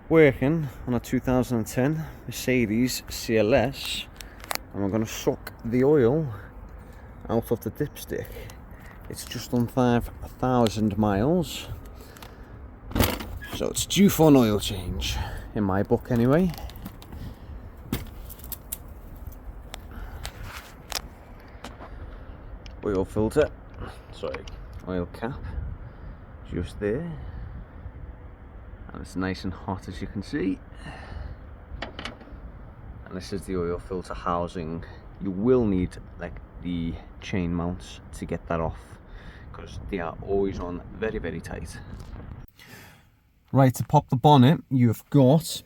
working on a 2010 Mercedes CLS, and we're going to suck the oil out of the dipstick. It's just on 5,000 miles, so it's due for an oil change, in my book anyway. Oil filter, sorry, oil cap, just there. And it's nice and hot, as you can see. And this is the oil filter housing. You will need like the chain mounts to get that off, because they are always on very, very tight. Right, to pop the bonnet, you've got,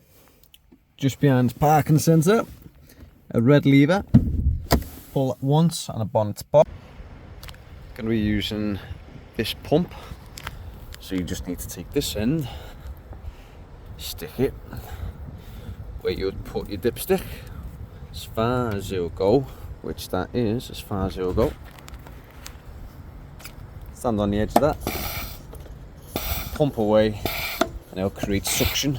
just behind the parking sensor, a red lever. Pull it once and a bonnet pop. Going to be using this pump, so you just need to take this end, stick it where you would put your dipstick, as far as it'll go, which that is as far as it'll go. Stand on the edge of that, pump away, and it'll create suction.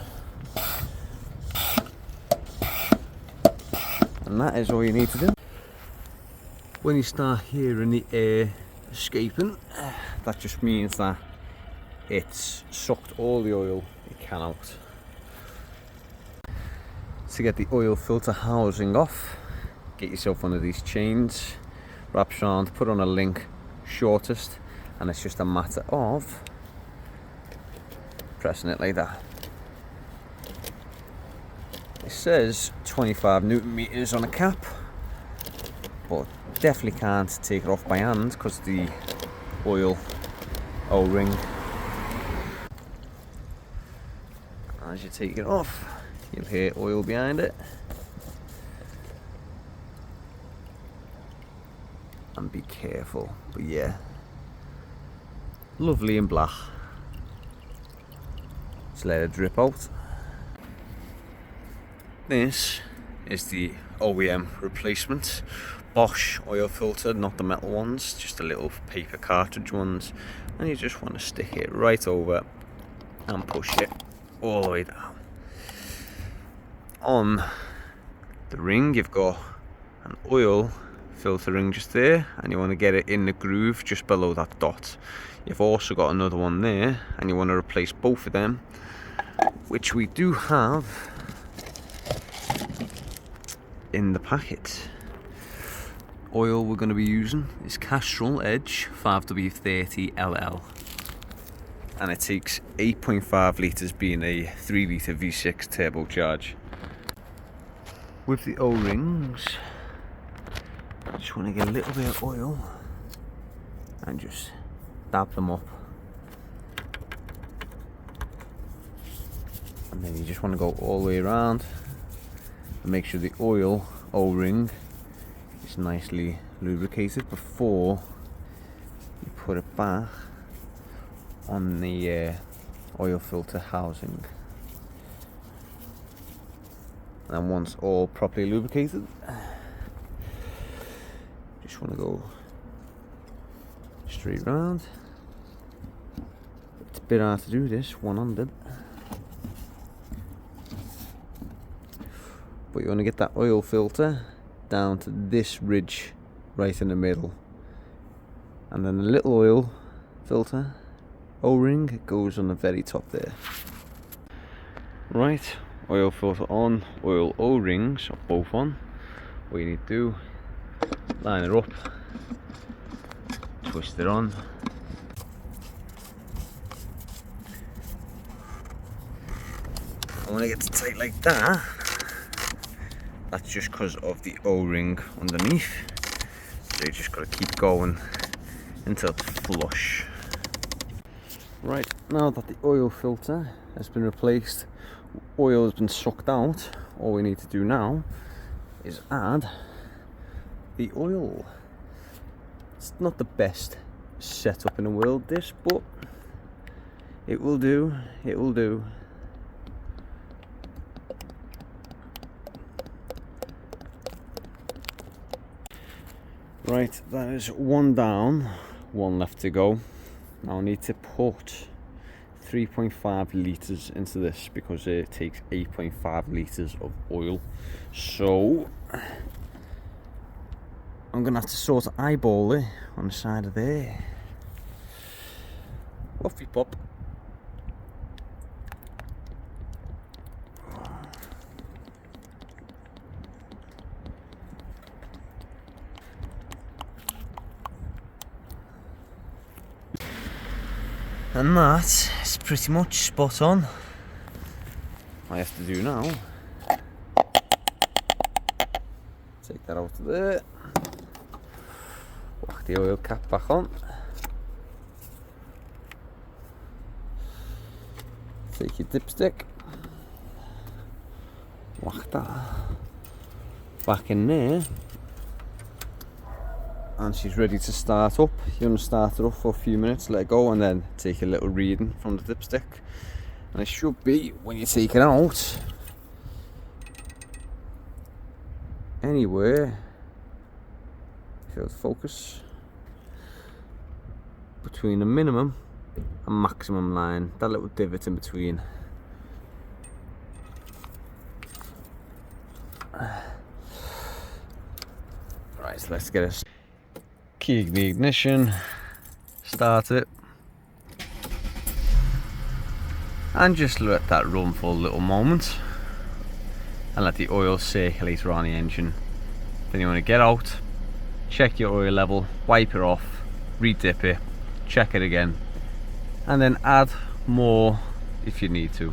And that is all you need to do. When you start hearing the air escaping, that just means that it's sucked all the oil it can out. To get the oil filter housing off, get yourself one of these chains, wraps around, put on a link, shortest, and it's just a matter of pressing it like that. It says 25 Newton meters on a cap, but definitely can't take it off by hand because the oil O-ring. As you take it off, you'll hear oil behind it. And be careful, but yeah, lovely and black. Just let it drip out. This is the OEM replacement Bosch oil filter, not the metal ones, just the little paper cartridge ones, and you just want to stick it right over and push it all the way down. On the ring you've got an oil filter ring just there, and you want to get it in the groove just below that dot. You've also got another one there, and you want to replace both of them, which we do have in the packet. Oil we're going to be using is Castrol Edge 5W30LL, and it takes 8.5 litres, being a 3 litre V6 turbocharge. With the O-rings, I just want to get a little bit of oil and just dab them up, and then you just want to go all the way around and make sure the oil O-ring is nicely lubricated before you put it back on the oil filter housing. And once all properly lubricated, just want to go straight round. It's a bit hard to do this one-handed, but you want to get that oil filter down to this ridge right in the middle, and then the little oil filter O-ring goes on the very top there. Right, oil filter on, oil O-rings are both on. What you need to do, line it up, twist it on. And when it gets tight like that, that's just because of the O-ring underneath. So you just got to keep going until it's flush. Right, now that the oil filter has been replaced, oil has been sucked out, all we need to do now is add the oil. It's not the best setup in the world, this, but it will do, it will do. Right, that is one down, one left to go. Now I need to put 3.5 litres into this because it takes 8.5 litres of oil. So I'm gonna have to sort of eyeball it on the side of there. Off you pop. And that is pretty much spot on. All I have to do now, take that out of there, whack the oil cap back on, take your dipstick, whack that back in there, and she's ready to start up. You're going to start her up for a few minutes, let it go, and then take a little reading from the dipstick. And it should be, when you take it out, anywhere, if you focus, between the minimum and maximum line, that little divot in between. Right, so let's get it. Key the ignition, start it, and just let that run for a little moment and let the oil circulate around the engine. Then you want to get out, check your oil level, wipe it off, re-dip it, check it again, and then add more if you need to.